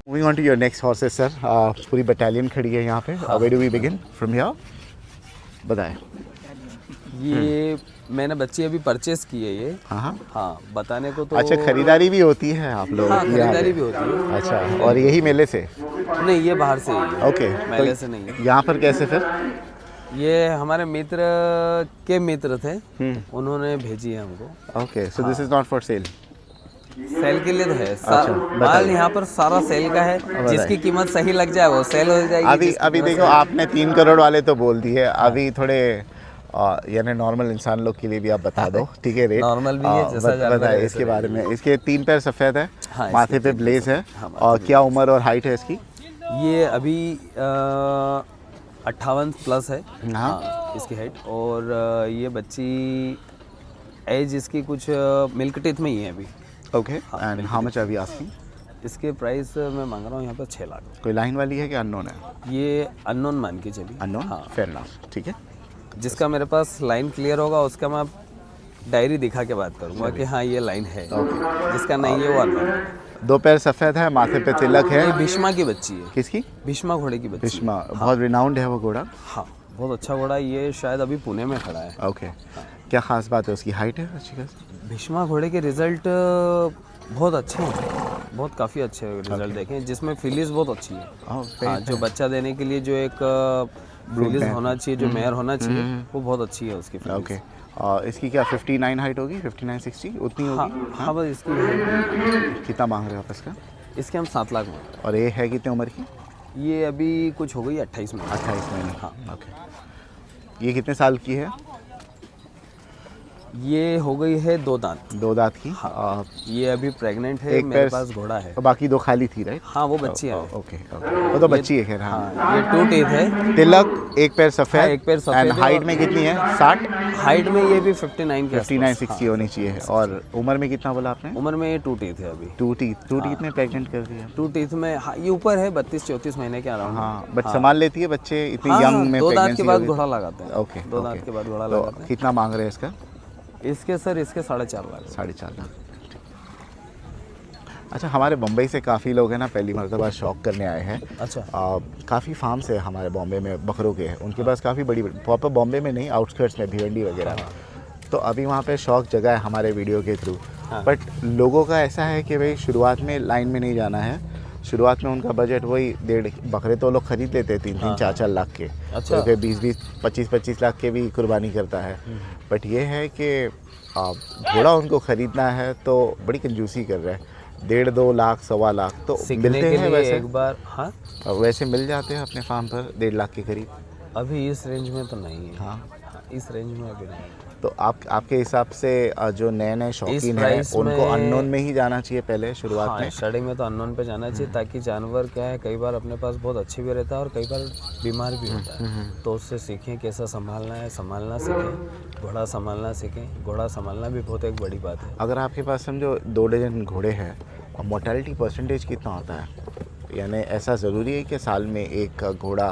Moving on to your next horses, sir. पूरी battalion खड़ी है यहाँ पे. Where do we begin from here? बताएं. ये मैंने बच्ची अभी परचेस की है ये. हाँ. हाँ, बताने को तो अच्छा, खरीदारी भी होती है आप लोगों हाँ, की यहाँ खरीदारी पे? भी होती है. अच्छा, और यही मेले से? नहीं, ये बाहर से ही है. ओके. मेले से नहीं है. यहाँ पर कैसे फिर? ये हमारे मित्र के मित्र थे, उन्होंने भेजी है हमको. Okay, so this is not for sale. Sale के लिए तो है. अच्छा, माल यहाँ पर सारा सेल का है. जिसकी कीमत सही लग जाए वो सेल हो जाएगी. अभी देखो, आपने 3 करोड़ वाले तो बोल दिए. अभी थोड़े यानी नॉर्मल इंसान लोग के लिए भी आप बता दो, ठीक है? रेट नॉर्मल भी है, जैसा बताए इसके बारे में. इसके 3 पैर सफ़ेद है. हाँ, माथे पे ब्लेज है. और क्या उम्र और हाइट है इसकी? ये अभी 58 प्लस है. हाँ. हाँ, इसकी हाइट. और ये बच्ची एज इसकी कुछ मिल्क टीथ में ही है अभी. Okay. And how much are we asking? इसके प्राइस मैं मांग रहा हूँ यहाँ पर 6 लाख. कोई लाइन वाली है कि अननोन है? ये अननोन मान के चलिए. अननोन. हाँ. Fair enough. ठीक है. जिसका मेरे पास लाइन क्लियर होगा उसका मैं डायरी दिखा के बात करूँगा कि हाँ ये लाइन है. जिसका नहीं है वो अननोन. 2 पैर सफ़ेद है, माथे पे तिलक है. ये भीष्मा की बच्ची है. किसकी? भीष्मा घोड़े की बच्ची. भीष्मा. बहुत रिनाउंड है वो घोड़ा. हाँ, बहुत अच्छा घोड़ा. ये शायद अभी पुणे में खड़ा है. ओके. क्या खास बात है उसकी? हाइट है अच्छी खासी? भीष्मा घोड़े के रिजल्ट बहुत अच्छे हैं. बहुत काफ़ी अच्छे रिजल्ट देखे, जिसमें फिलिस बहुत अच्छी है. हाँ, जो बच्चा देने के लिए जो एक फिलिस होना चाहिए, जो मेयर होना चाहिए, वो बहुत अच्छी है उसकी फिलिस. ओके. इसकी क्या 59 हाइट होगी? 59-60 उतनी होगी? हाँ, बस इसकी. कितना मांग रहे हो आप इसका? इसके हम 7 लाख में. और ये है कितनी उम्र की? ये अभी कुछ हो गई 28 में. 28 महीने. हाँ. ओके. ये कितने साल की है? ये हो गई है 2 दांत. 2 दांत की. ये अभी प्रेग्नेंट है. एक मेरे पैर- पास घोड़ा है. तो बाकी 2 खाली थी, राइट? हाँ, वो बच्ची है. ओके. वो तो बच्ची है खैर. हाँ. हाँ, ये 2 टीथ है. तिलक, 1 पैर सफ़ेद. हाँ, 1 पैर सफ़ेद एंड है. हाइट में कितनी है? 60? हाइट में ये भी 59 के आसपास. 59-60 होनी चाहिए. और उम्र में कितना बोला आपने? उम्र में ये 2 टीथ है अभी. 2 टीथ में प्रेग्नेंट कर दिया. 2 टीथ में. हाँ, ये ऊपर है 32-34 महीने के अराउंड. हाँ, बट संभाल लेती है बच्चे इतनी हाँ, यंग में? 2 दांत के बाद pregnancy घोड़ा लगाते हैं. ओके. 2 दांत के बाद घोड़ा तो लगाते हैं. कितना मांग रहे हैं इसका? इसके सर इसके 4.5 लाख. 4.5 लाख. अच्छा, हमारे बम्बई से काफ़ी लोग हैं ना, पहली मर्तबा शौक करने आए हैं. अच्छा. काफ़ी फार्म्स है हमारे बॉम्बे में बकरों के. उनके पास काफ़ी बड़ी प्रॉपर बॉम्बे में नहीं, आउटस्कर्ट्स में, भिवंडी वगैरह. तो अभी वहाँ पे शौक जगह है हमारे वीडियो के थ्रू. बट लोगों का ऐसा है कि भाई शुरुआत में लाइन में नहीं जाना है. शुरुआत में उनका बजट वही 1.5 बकरे तो लोग खरीद लेते हैं 3-3, 4-4 लाख के. अच्छा. तो 20-20, 25-25 लाख के भी कुर्बानी करता है. बट ये है कि घोड़ा उनको ख़रीदना है तो बड़ी कंजूसी कर रहा है. 1.5-2 लाख, 1.25 लाख तो सीखने मिलते के हैं लिए वैसे. एक बार. हाँ, वैसे मिल जाते हैं अपने फार्म पर 1.5 लाख के करीब. अभी इस रेंज में तो नहीं है. हाँ. हाँ, इस रेंज में अभी नहीं है. तो आपके हिसाब से जो नए शौकीन हैं प्राइस उनको में- अननोन में ही जाना चाहिए पहले शुरुआत हाँ, में? स्टार्टिंग में तो अननोन पे जाना चाहिए, ताकि जानवर क्या है, कई बार अपने पास बहुत अच्छे भी रहता है और कई बार बीमार भी होता है. तो उससे सीखें कैसा संभालना है, संभालना सीखें. घोड़ा संभालना सीखें. घोड़ा संभालना भी बहुत एक बड़ी बात है. अगर आपके पास समझो 2 डजन घोड़े हैं और मोर्टेलिटी परसेंटेज कितना होता है? यानी ऐसा ज़रूरी है कि साल में एक घोड़ा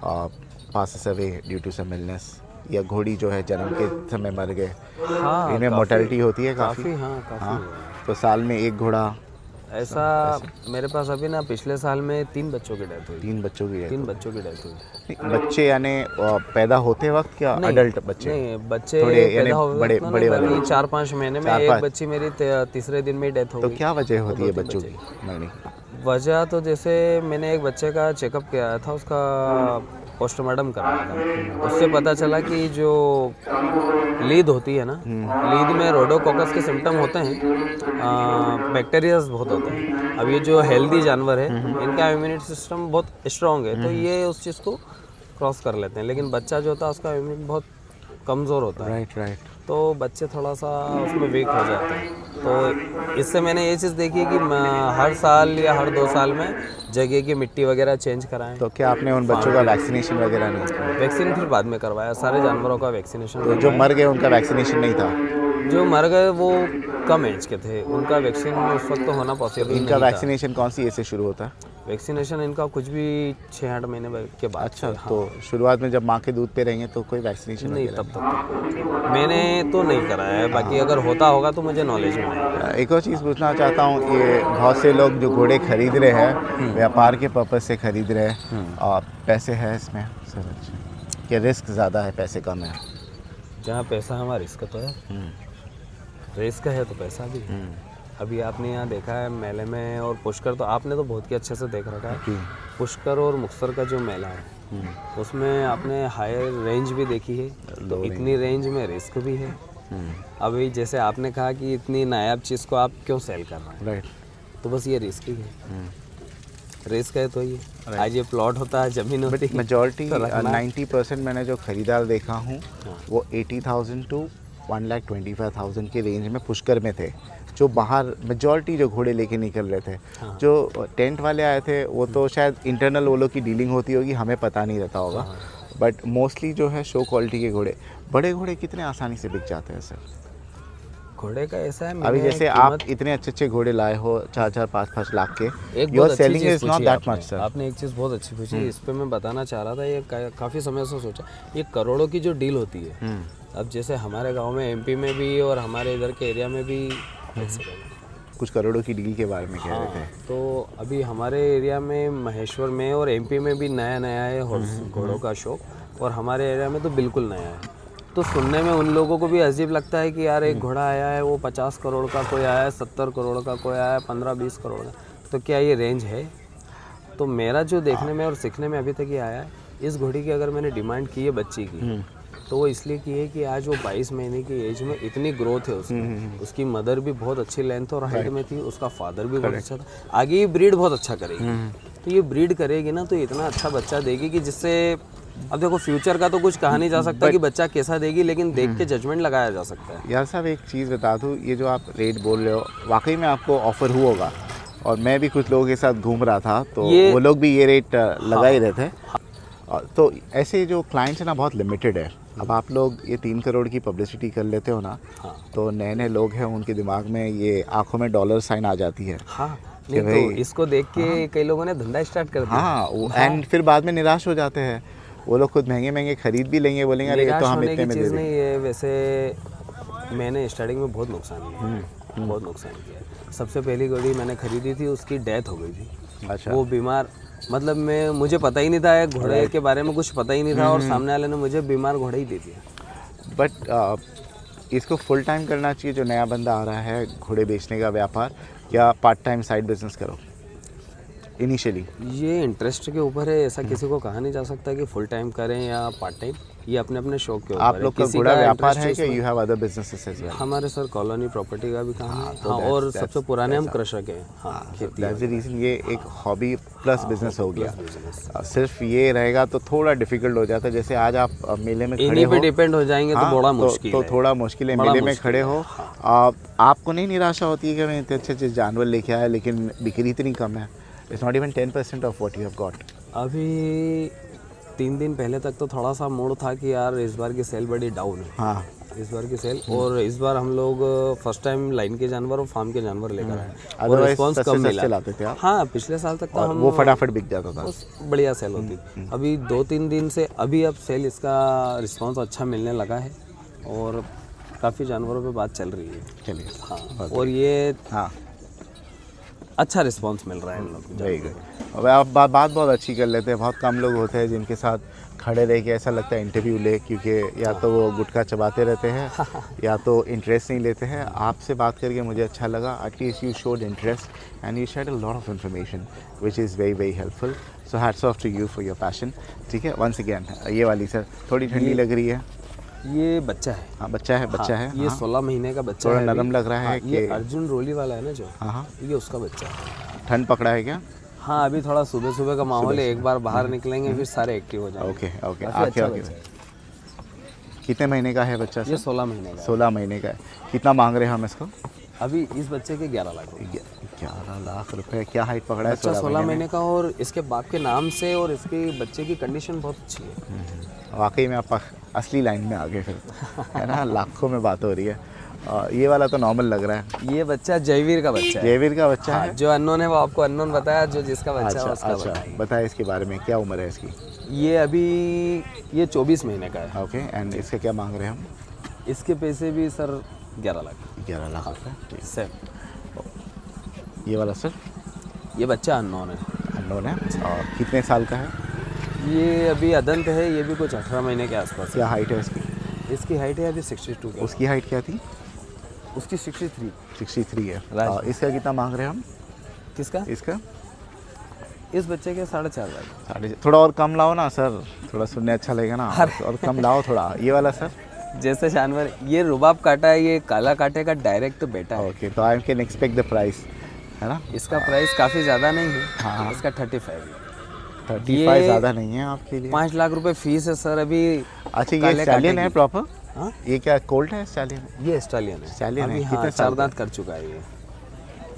passes away due to some illness, या घोड़ी जो है जन्म के समय मर गए, हाँ, इनमें मोर्टेलिटी होती है काफ़ी? हाँ, काफ़ी. तो साल में एक घोड़ा. ऐसा मेरे पास अभी ना पिछले साल में 3 बच्चों की डेथ हुई. 3 बच्चों की है? 3 बच्चों की डेथ हुई. नहीं, बच्चे यानी पैदा होते वक्त क्या अडल्ट बच्चे? नहीं, बच्चे थोड़े यानी पैदा हो बड़े वाले? 4-5 महीने में. 4-5. एक बच्ची मेरी तीसरे दिन में डेथ हो तो गई. क्या वजह होती है 2-3 बच्चों बच्चे की मरने की? वजह तो जैसे मैंने एक बच्चे का चेकअप किया था, उसका पोस्टमार्टम कराया था. उससे पता चला कि जो लीद होती है ना, लीद में रोडोकोकस के सिम्टम होते हैं. बैक्टीरियाज बहुत होते हैं. अब ये जो हेल्दी जानवर है, इनका इम्यूनिटी सिस्टम बहुत स्ट्रॉन्ग है, तो ये उस चीज़ को क्रॉस कर लेते हैं. लेकिन बच्चा जो होता है उसका इम्यूनिटी बहुत कमज़ोर होता है. राइट. तो बच्चे थोड़ा सा उसमें वीक हो जाते हैं. तो इससे मैंने ये चीज़ देखी कि हर साल या हर 2 साल में जगह की मिट्टी वगैरह चेंज कराएं. तो क्या आपने उन बच्चों का वैक्सीनेशन वगैरह नहीं किया? वैक्सीन फिर बाद में करवाया. सारे जानवरों का वैक्सीनेशन. तो जो मर गए उनका वैक्सीनेशन नहीं था? जो मर गए वो कम एज के थे, उनका वैक्सीन उस वक्त तो होना पॉसिबल नहीं इनका था. वैक्सीनेशन कौन सी एज से शुरू होता है? वैक्सीनेशन इनका कुछ भी 6-8 महीने के बाद अच्छा, से, हाँ। तो शुरुआत में जब माँ के दूध पे रहेंगे तो कोई वैक्सीनेशन नहीं, वगैरह तब तक मैंने तो नहीं कराया है, बाकी अगर होता होगा तो मुझे नॉलेज में नहीं है। एक और चीज़ पूछना चाहता हूँ, ये बहुत से लोग जो घोड़े खरीद रहे हैं व्यापार के पर्पज़ से खरीद रहे हैं, और पैसे है इसमें सर? अच्छा, कि रिस्क ज़्यादा है पैसे कम है? जहाँ पैसा है वहाँ रिस्क तो है, रिस्क है तो पैसा भी है। अभी आपने यहाँ देखा है मेले में, और पुष्कर तो आपने तो बहुत ही अच्छे से देख रखा है। पुष्कर और मुक्तसर का जो मेला है उसमें आपने हायर रेंज भी देखी है, तो इतनी रेंज में रिस्क भी है। अभी जैसे आपने कहा कि इतनी नायाब चीज़ को आप क्यों सेल कर रहे हैं, राइट। तो बस ये रिस्क ही है। रिस्क है तो ये आज ये प्लॉट होता है, ज़मीन होती है, मेजॉरिटी तो रखना। 90% मैंने जो खरीदार देखा हूँ वो 80,000 टू 1,25,000 के रेंज में पुष्कर में थे, जो बाहर मेजॉरिटी जो घोड़े लेके निकल रहे थे। जो टेंट वाले आए थे वो तो शायद इंटरनल वो लोग की डीलिंग होती होगी, हमें पता नहीं रहता होगा, बट मोस्टली जो है शो क्वालिटी के घोड़े, बड़े घोड़े कितने आसानी से बिक जाते हैं सर? घोड़े का ऐसा है, अभी मैंने जैसे आप इतने अच्छे अच्छे घोड़े लाए हो 4-4, 5-5 लाख के, एक योर बहुत अच्छी सेलिंग चीज़ इज नॉट पूछी दैट आपने। Much sir. आपने एक चीज़ बहुत अच्छी पूछी, इस पे मैं बताना चाह रहा था। ये काफ़ी समय से सोचा, ये करोड़ों की जो डील होती है, अब जैसे हमारे गांव में एमपी में भी और हमारे इधर के एरिया में भी कुछ करोड़ों की डील के बारे में कह रहे थे। तो अभी हमारे एरिया में महेश्वर में और एमपी में भी नया नया है हॉर्स घोड़ों का शौक, और हमारे एरिया में तो बिल्कुल नया है। तो सुनने में उन लोगों को भी अजीब लगता है कि यार एक घोड़ा आया है, वो 50 करोड़ का, कोई आया है 70 करोड़ का, कोई आया है 15-20 करोड़ का, तो क्या ये रेंज है? तो मेरा जो देखने में और सीखने में अभी तक ये आया है, इस घोड़ी की अगर मैंने डिमांड की है बच्ची की, तो वो इसलिए की है कि आज वो 22 महीने की एज में इतनी ग्रोथ है उसकी, उसकी मदर भी बहुत अच्छी लेंथ और हाइट में थी, उसका फादर भी बहुत अच्छा था, आगे ये ब्रीड बहुत अच्छा करेगी। तो ये ब्रीड करेगी ना तो इतना अच्छा बच्चा देगी कि जिससे, अब देखो फ्यूचर का तो कुछ कहा नहीं जा सकता कि बच्चा कैसा देगी, लेकिन देख के जजमेंट लगाया जा सकता है। यार साहब एक चीज़ बता दूँ, ये जो आप रेट बोल रहे हो वाकई में आपको ऑफर हुआ होगा, और मैं भी कुछ लोगों के साथ घूम रहा था तो वो लोग भी ये रेट लगा ही रहे थे। तो ऐसे जो क्लाइंट्स है ना बहुत लिमिटेड है। अब आप लोग ये 3 करोड़ की पब्लिसिटी कर लेते हो ना, तो नए नए लोग हैं उनके दिमाग में ये आंखों में डॉलर साइन आ जाती है। हाँ, नहीं तो इसको देख के कई लोगों ने धंधा स्टार्ट कर दिया। हाँ, एंड फिर बाद में निराश हो जाते हैं। वो लोग खुद महंगे महंगे खरीद भी लेंगे, बोलेंगे अरे ये तो हम इतने में दे देंगे। नहीं है, वैसे मैंने स्टार्टिंग में बहुत नुकसान किया, बहुत नुकसान किया। सबसे पहली घोड़ी मैंने खरीदी थी, उसकी डेथ हो गई थी। अच्छा। वो बीमार, मतलब मुझे पता ही नहीं था, घोड़े के बारे में कुछ पता ही नहीं था, और सामने वाले ने मुझे बीमार घोड़ा ही दे दिया। बट इसको फुल टाइम करना चाहिए जो नया बंदा आ रहा है घोड़े बेचने का व्यापार, या पार्ट टाइम साइड बिजनेस करो इनिशियली? ये इंटरेस्ट के ऊपर है, ऐसा किसी को कहा नहीं जा सकता कि फुल टाइम करें या पार्ट टाइम, ये अपने अपने शौक के ऊपर है। आप लोग का घोड़ा व्यापार है कि you have other businesses as well? हमारे सर कॉलोनी प्रॉपर्टी का भी काम है। हाँ, और सबसे पुराने हम कृषक हैं। हाँ, खेती। दैट्स द रीजन ये एक हॉबी प्लस बिजनेस हो गया। सिर्फ ये रहेगा तो थोड़ा डिफिकल्ट हो जाता है। जैसे आज आप मेले में खड़े हो, डिपेंड हो जाएंगे तो बड़ा मुश्किल है। तो थोड़ा मुश्किल है। मेले में खड़े हो, आपको नहीं निराशा होती है कि मैं इतने अच्छे अच्छे जानवर लेके आया लेकिन बिक्री इतनी कम है? It's not even 10% of what you have got. अभी 3 दिन पहले तक तो थोड़ा सा मूड था कि यार इस बार की सेल बड़ी डाउन है। हाँ, इस बार की सेल, और इस बार हम लोग फर्स्ट टाइम लाइन के जानवर और फार्म के जानवर लेकर आए, और रिस्पॉन्स कम मिला। लाते थे आप? हाँ, पिछले साल तक तो हम वो फटाफट बिक जाता था, बढ़िया सेल होती। अभी 2-3 दिन से अभी अब सेल इसका रिस्पॉन्स अच्छा मिलने लगा है, और काफ़ी जानवरों पे बात चल रही है। चलिए। हाँ, और ये हाँ, अच्छा रिस्पॉन्स मिल रहा है इन लोग। Very good. अब आप बात बहुत अच्छी कर लेते हैं। बहुत कम लोग होते हैं जिनके साथ खड़े रह के ऐसा लगता है इंटरव्यू ले, क्योंकि या तो वो गुटखा चबाते रहते हैं या तो इंटरेस्ट नहीं लेते हैं। आपसे बात करके मुझे अच्छा लगा। At least you showed interest and you shared a lot of information which is very very helpful. So hats off to you for your passion. ठीक है, वंस अगेन। ये वाली सर थोड़ी ठंडी लग रही है। ये बच्चा है। हाँ, बच्चा है, बच्चा है। ये 16 महीने का बच्चा थोड़ा है। नरम लग रहा है। ये अर्जुन रोली वाला है ना जो, हाँ, ये उसका बच्चा है। ठंड पकड़ा है क्या? हाँ, अभी थोड़ा सुबह सुबह का माहौल है, एक बार बाहर निकलेंगे फिर सारे एक्टिव हो जाएंगे। Okay okay. आके कितने महीने का है बच्चा? ये 16 महीने का। 16 महीने का है। कितना मांग रहे हैं हम इसको? अभी इस बच्चे के 11 लाख। 11 लाख रुपए। क्या हाइट पकड़ा है? बच्चा 16 महीने का, और इसके बाप के नाम से और इसके बच्चे की कंडीशन बहुत अच्छी है। वाकई में आप असली लाइन में आ गए फिर, है ना? लाखों में बात हो रही है। ये वाला तो नॉर्मल लग रहा है। ये बच्चा जयवीर का बच्चा है। जयवीर का बच्चा हाँ, है। जो अननोन है वो आपको अननोन बताया, जो जिसका बच्चा है उसका अच्छा बताया। बताए इसके बारे में, क्या उम्र है इसकी? ये अभी ये 24 महीने का है। ओके, एंड इसके क्या मांग रहे हैं हम? इसके पैसे भी सर 11 लाख। 11 लाख रुपये, ठीक। सर ये वाला सर? ये बच्चा अननोन है। अननोन है, और कितने साल का है? ये अभी अदंत है, ये भी कुछ 18 महीने के आसपास है। क्या हाइट है इसकी? इसकी हाइट है अभी 62 की। उसकी हाइट क्या थी? उसकी 63। 63 है। राइट। और इसका कितना मांग रहे हैं हम? किसका? इसका इस बच्चे के 4.5 लाख। थोड़ा और कम लाओ ना सर, थोड़ा सुनने अच्छा लगेगा ना, और कम लाओ थोड़ा। ये वाला सर? जैसे जानवर, ये रुबाब काटा है, ये काला काटे का डायरेक्ट बेटा है। ओके, तो I can expect the price, है ना? इसका प्राइस काफ़ी ज़्यादा नहीं है। हाँ। इसका 35। 35 ज़्यादा नहीं है आपके लिए? 5 लाख रुपए फीस है सर अभी। अच्छा, ये काले स्टैलियन काटे है की। प्रॉपर? हाँ? ये क्या कोल्ट है स्टैलियन? ये स्टालियन है। स्टालियन है। अभी कितने हाँ, साल 4 दांत कर चुका है ये।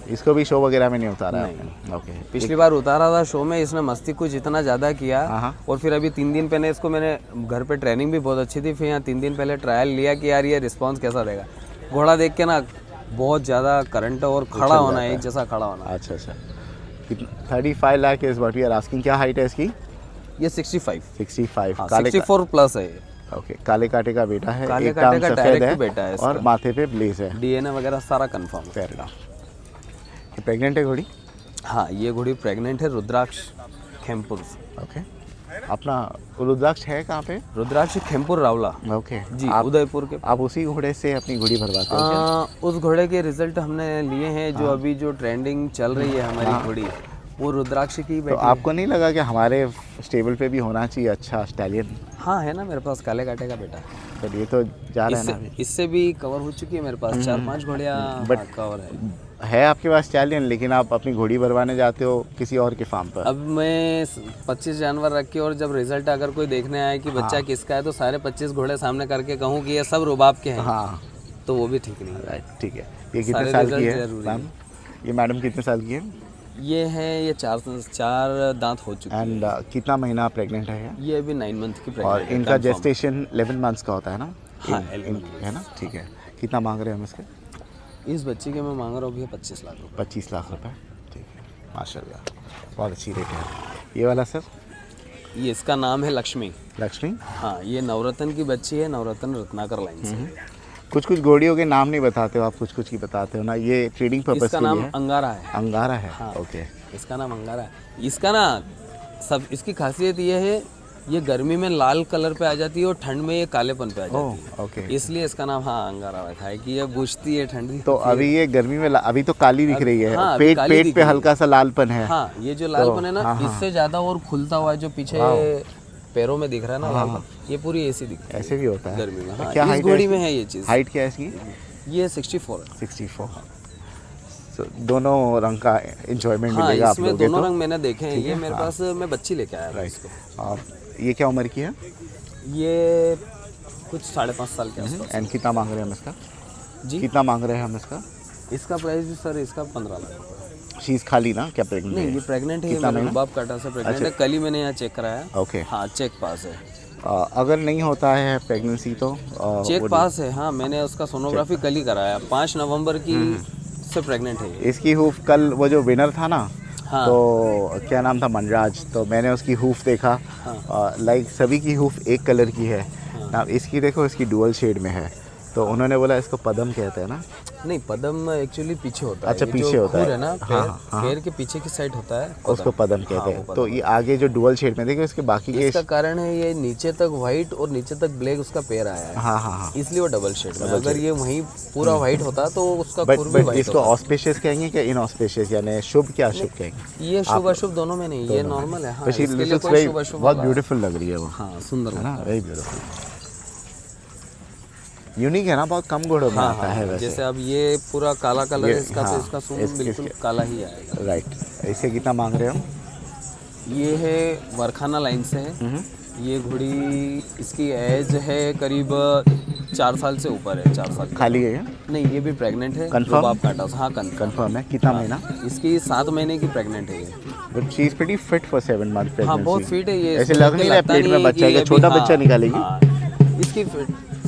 इसको भी शो वगैरह में नहीं उतारा नहीं। आपने? ओके। पिछली बार उतारा था शो में, इसने मस्ती कुछ इतना ज़्यादा किया। हाँ। और फिर अभी 3 दिन पहले इसको मैंने घर पे ट्रेनिंग भी बहुत अच्छी थी, फिर यहाँ 3 दिन पहले ट्रायल लिया कि यार ये रिस्पांस कैसा देगा। घोड़ा देख के ना बहुत ज़्यादा करंट और खड़ा होना है, एक जैसा खड़ा होना। अच्छा अच्छा, कितना? 35 lakh is what we are asking. क्या हाइट है इसकी? ये 65। 65। हाँ, काले 64 प्लस है ये। ओके, काले काटे का बेटा है, काले एक काटे टांग का सफेद डायरेक्ट है बेटा है इसका। और माथे पे ब्लेज है। DNA वगैरह सारा कंफर्म है। Fair enough. ये प्रेग्नेंट है घोड़ी? हाँ, ये घोड़ी प्रेग्नेंट है, रुद्राक्ष खेमपुर। ओके। अपना रुद्राक्ष है कहाँ पे? रुद्राक्ष खेमपुर रावला ओके जी, आप उदयपुर के। आप उसी घोड़े से अपनी घोड़ी भरवाते हो क्या? उस घोड़े के रिजल्ट हमने लिए हैं, जो अभी जो ट्रेंडिंग चल रही है हमारी घोड़ी, वो रुद्राक्ष की तो बेटी आपको नहीं लगा कि हमारे स्टेबल पे भी होना चाहिए अच्छा स्टैलियन? है। हाँ, है ना मेरे पास काले काटे का बेटा। तो ये तो जा रहा है ना अभी। इससे भी कवर हो चुकी है मेरे पास 4-5 घोड़ियाँ कवर है। आपके पास स्टैलियन, लेकिन आप अपनी घोड़ी भरवाने जाते हो किसी और के फार्म पर। अब मैं 25 जानवर रख के, और जब रिजल्ट अगर कोई देखने आए कि बच्चा किसका है, तो सारे 25 घोड़े सामने करके कहूँ कि ये सब रुबाब के हैं, हाँ तो वो भी ठीक नहीं है। राइट, ठीक है। ये कितने सारे साल की रिजल्ट है जरूरी मैम? ये मैडम कितने साल की है? ये है, ये 4 दांत हो चुके हैं। एंड कितना महीना प्रेग्नेंट है ये अभी 9 मंथ की और प्रेग्नेंट है। इनका confirm। जेस्टेशन 11 मंथ्स का होता है ना? हाँ, इन- 11 है ना, ठीक है। कितना मांग रहे हैं हम इसके? इस बच्चे के मैं मांग रहा हूँ भैया 25 लाख रुपए। 25 लाख रुपए, ठीक है। माशाल्लाह, बहुत अच्छी रेट है। ये वाला सर? ये इसका नाम है लक्ष्मी। लक्ष्मी। हाँ, ये नवरत्न की बच्ची है, नवरत्न रत्नाकर लाइन से। कुछ कुछ घोड़ियों के नाम नहीं बताते हो आप, कुछ कुछ की बताते हो ना। ये ट्रेडिंग पर्पस इसका के लिए नाम है? अंगारा है। अंगारा है। हाँ। ओके। इसका नाम अंगारा है। इसका ना सब, इसकी खासियत ये है, ये गर्मी में लाल कलर पे आ जाती है और ठंड में ये कालेपन पे आ जाती है। ओके। इसलिए इसका नाम हाँ अंगारा रखा है कि ये बुझती है ठंडी। तो अभी ये गर्मी में अभी तो काली दिख रही है। हाँ, अभी पेट काली पेट दिख पे रही है। हल्का सा लालपन है। हाँ, ये जो लालपन है ना, हाँ, हाँ। इससे ज्यादा और खुलता हुआ है, जो पीछे पैरों में दिख रहा है ना लालपन, ये पूरी ऐसी दिखती है ऐसे भी होता है गर्मी में। हाँ, क्या इस हाइट घोड़ी में है ये चीज। हाइट क्या है इसकी? ये 64 है। 64। So, दोनों रंग का एंजॉयमेंट हाँ, मिलेगा आप इसमें लोगों दोनों को। रंग मैंने देखे हैं। ठीक ये है, मेरे हाँ। पास मैं बच्ची लेके आया था इसको। और ये क्या उम्र की है? ये कुछ 5.5 साल के आसपास। एंड कितना मांग रहे हैं हम इसका? जी, कितना मांग रहे हैं हम इसका? इसका प्राइस भी सर इसका 15 लाख रुपए। शीज खाली ना, क्या प्रेग्नेंट नहीं, है? ये प्रेग्नेंट है, ये कितना मेरे महीना? रुबाब काटा से प्रेग्नेंट है। कल ही मैंने यहाँ चेक कराया। ओके। हाँ, चेक पास है। अगर नहीं होता है प्रेगनेंसी तो चेक पास है। हाँ, मैंने उसका सोनोग्राफी कल ही कराया। 5 नवंबर की से प्रेग्नेंट है ये। इसकी हूफ कल वो जो विनर था ना, हाँ। तो क्या नाम था, मनराज, तो मैंने उसकी हूफ देखा। लाइक सभी की हूफ एक कलर की है ना। इसकी देखो, इसकी डुअल शेड में है। तो उन्होंने बोला इसको पदम कहते हैं ना? नहीं, पदम एक्चुअली पीछे होता है। अच्छा, ये पीछे जो होता है। खुर है ना, हाँ, पैर के पीछे की साइड होता है, उसको पदम कहते हैं। तो ये आगे जो डुअल शेड में देखो, इसके बाकी के इसका कारण है ये नीचे तक व्हाइट और नीचे तक ब्लैक उसका पैर आया है। हाँ हाँ हाँ। इसलिए वो डबल शेड में। अगर ये वहीं पूरा व्हाइट होता तो उसका बट खुर भी व्हाइट इसको होता। ऑस्पिशियस कहेंगे क्या इनऑस्पिशियस, यानी शुभ क्या अशुभ कहेंगे? ये शुभ अशुभ दोनों में नहीं, ये नॉर्मल है। हाँ, But she इसके लिए looks कोई very- शुभ अशुभ बहुत वाला- ब्यूटीफुल लग रही है वो, हाँ, सुंदर है ना? लगता है। Very beautiful. यूनिक है ना, बहुत कम घोड़ों में हाँ, आता है हाँ, वैसे। जैसे अब ये पूरा काला कलर है ये- इसका, हाँ, तो इसका सूंड इस- बिल्कुल इसके- काला ही आएगा। राइट। इसे कितना मांग रहे हो? ये है वरखाना लाइन से है। ये घोड़ी, इसकी एज है करीब 4 साल से ऊपर है, 4 साल की। खाली है क्या? नहीं, ये भी प्रेग्नेंट है। Confirm? रुबाब काटा। हाँ, कंफर्म। कंफर्म है? कितना महीना? इसकी 7 महीने की प्रेग्नेंट है ये। But she is pretty fit for 7 month pregnancy. हाँ, बहुत फिट है ये। ऐसे इसको लग देख नहीं के रहा लगता पेट में नहीं है बच्चा है कि कि छोटा अभी- बच्चा हाँ, निकालेगी। हाँ। इसकी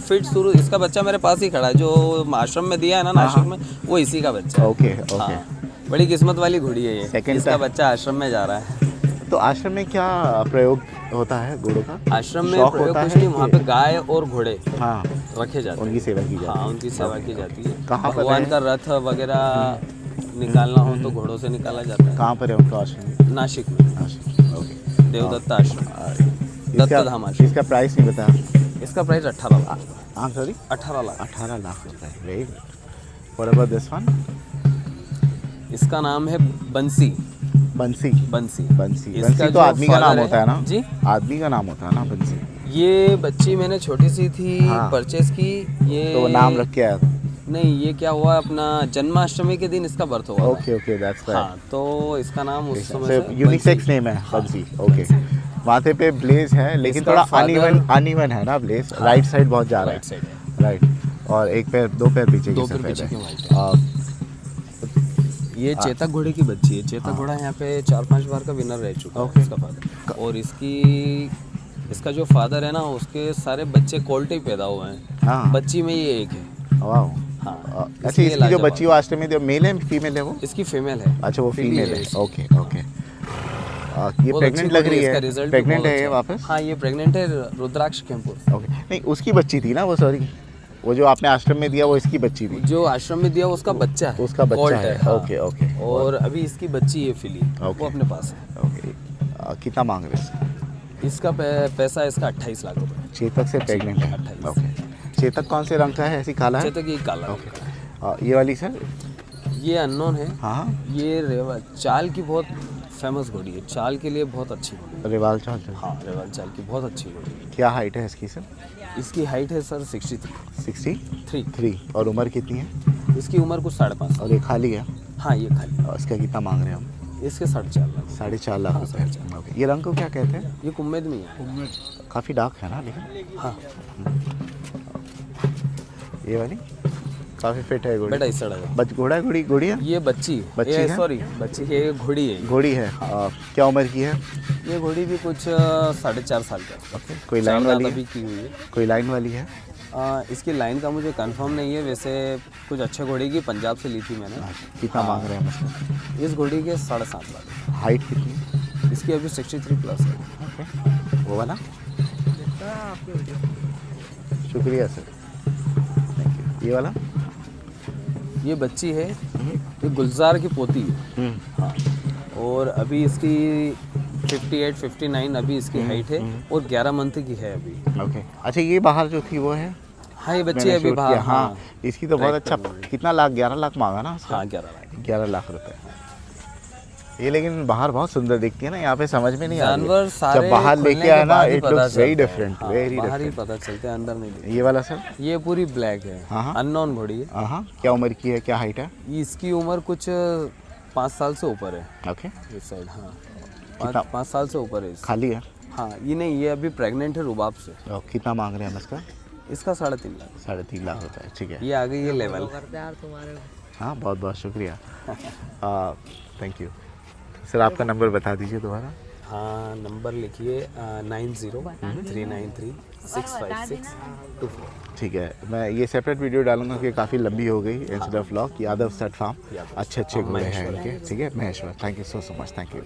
फिट शुरू, इसका बच्चा मेरे पास ही खड़ा है, जो आश्रम में दिया है ना नासिक में, वो इसी का बच्चा है। Okay okay. हाँ, बड़ी किस्मत वाली घोड़ी है ये, Second इसका time। बच्चा आश्रम में जा रहा है। तो आश्रम में क्या प्रयोग होता है घोड़ों का? आश्रम में शौक प्रयोग होता कुछ है नहीं, वहाँ कि- पे गाय और घोड़े हाँ, रखे जाते हैं, उनकी सेवा की जाती है। हाँ उनकी सेवा की जाती है। कहाँ पर भगवान है? का रथ वगैरह निकालना हो तो घोड़ों से निकाला जाता है। कहाँ पर है उनका आश्रम? नासिक में आश्रम, ओके। देवदत्त आश्रम, दत्तधाम इसका आश्रम। इसका प्राइस नहीं बताया? इसका प्राइस 18 लाख। हाँ सॉरी, 18 लाख। 18 लाख रुपए। Very good. What about this one? इसका नाम है बंसी। बंसी। बंसी बंसी इसका बंसी तो जो आदमी का father नाम है- होता है ना? जी, आदमी का नाम होता है ना बंसी? ये बच्ची मैंने छोटी सी थी हाँ। परचेस की, ये तो वो नाम रख के आया था? नहीं, ये क्या हुआ, अपना जन्माष्टमी के दिन इसका बर्थ हुआ था। ओके ओके, दैट्स हाँ, तो इसका नाम उस समय राइट। से यूनिसेक्स बंसी। नेम है बंसी, ओके। माथे पे ब्लेज है, लेकिन इसका थोड़ा father- अनइवन है ना ब्लेज, राइट साइड बहुत जा रहा राइट साइड है, है, राइट। और एक पैर, दो पैर पीछे दो की पैर सफेद पीछे है। के white है। ये चेतक घोड़े की बच्ची है। चेतक घोड़ा यहाँ पे 4-5 बार का विनर रह चुका ओके। है इसका फादर। और इसका जो फादर है ना, उसके सारे बच्चे कोल्टे ही पैदा हुए हैं, हाँ, बच्ची में ये एक है। वाह। हाँ, अच्छा, इसलिए इसकी जो लाजवाब। बच्ची वो आश्रम में, जो मेल है फीमेल है वो? इसकी फीमेल है। अच्छा, वो फीमेल फीमेल है, इसकी। Okay okay. ये बहुत प्रेग्नेंट अच्छी लग घोड़ी रही इसका है? रिजल्ट भी प्रेग्नेंट बहुत है ये अच्छा वापस? हाँ, ये प्रेग्नेंट है, रुद्राक्ष कैंपुर। ओके। नहीं, उसकी बच्ची थी ना वो, सॉरी, वो जो आपने आश्रम में दिया वो इसकी बच्ची थी? जो आश्रम में दिया उसका बच्चा है, उसका बच्चा कोल्ट है, हाँ। Okay okay. और अभी इसकी बच्ची है फिली, ओके। वो अपने पास है। ओके। कितना मांग रहे हैं? इसका पैसा इसका 28 लाख रुपए। चेतक से प्रेग्नेंट है? 28। ओके। चेतक कौन से रंग का है, ऐसी काला है? चेतक ये काला रंग ओके। का है। ये वाली सर? ये अननोन है। हाँ हाँ, ये चाल की बहुत फेमस घोड़ी है, चाल के लिए बहुत अच्छी घोड़ी है। रिवाल चाल चल। हाँ, रेवाल चाल की बहुत अच्छी घोड़ी है। क्या हाइट है इसकी सर? इसकी हाइट है सर 63। 63। और उम्र कितनी है? इसकी उम्र कुछ 5.5। और ये खाली है? हाँ, ये खाली। और इसका कितना मांग रहे हैं हम? इसके 4.5 लाख। 4.5 लाख हाँ, रुपए। 4.5। ओके। ये रंग को क्या कहते हैं? ये कुम्मेद में ही है। काफ़ी डार्क है ना, लेकिन हाँ ये वाली काफ़ी फिट है घोड़ी। बेटा, इस साइड आ जाओ। घोड़ा है, घोड़ी है? ये बच्ची बच्ची ये है? सॉरी, बच्ची है, ये घोड़ी है। घोड़ी है। क्या उम्र की है? ये घोड़ी भी कुछ 4.5 साल का। ओके। कोई लाइन वाली अभी है? की हुई है। कोई लाइन वाली है? इसकी लाइन का मुझे कंफर्म नहीं है, वैसे कुछ अच्छे घोड़ी की पंजाब से ली थी मैंने। कितना मांग रहे हैं हम इसका? इस घोड़ी के 7.5 लाख। हाइट कितनी? इसकी अभी 63 प्लस है। ओके। वो वाला? शुक्रिया सर, थैंक यू। ये वाला? ये बच्ची है, ये गुलजार की पोती है। हाँ, और अभी इसकी 58-59 अभी इसकी हाइट है, और 11 मंथ की है अभी। ओके। अच्छा, ये बाहर जो थी वो है? हाँ, ये बच्ची मैंने अभी शूट बाहर। किया, हाँ। इसकी तो बहुत अच्छा। कितना लाख? 11 लाख मांगा ना उसका? हाँ, 11 लाख। 11 लाख रुपए। ये लेकिन बाहर बहुत सुंदर दिखती है ना, यहाँ पे समझ में नहीं आ रही है। जानवर सारे जब बाहर खुलने लेके के आए ना, बाद ही इट पता लुक्स वेरी चलता है। डिफरेंट, हाँ, वेरी बाहर ही डिफरेंट। पता चलते हैं, अंदर नहीं दिखते। ये वाला सर? ये पूरी ब्लैक है, हाँ। अननोन घोड़ी है। हाँ। क्या उम्र की है, क्या हाइट है? इसकी उम्र कुछ 5 साल से ऊपर है। ओके। इस साइड हाँ, कितना? 5 साल से ऊपर है इसकी। खाली है? हाँ, ये नहीं, ये अभी प्रेग्नेंट है रुबाब से। और कितना मांग रहे हैं हम इसका? इसका 3.5 लाख। 3.5 लाख रुपए, ठीक है। ये आ गई ये लेवल। हाँ, बहुत बहुत शुक्रिया, थैंक यू सर। आपका नंबर बता दीजिए दोबारा। हाँ, नंबर लिखिए 9039365624। ठीक है, मैं ये सेपरेट वीडियो डालूंगा कि काफ़ी लंबी हो गई। Instead of vlog, Yadav stud farm, अच्छे घोड़े हैं इनके, ठीक है। Maheshwar, thank you so much, thank you.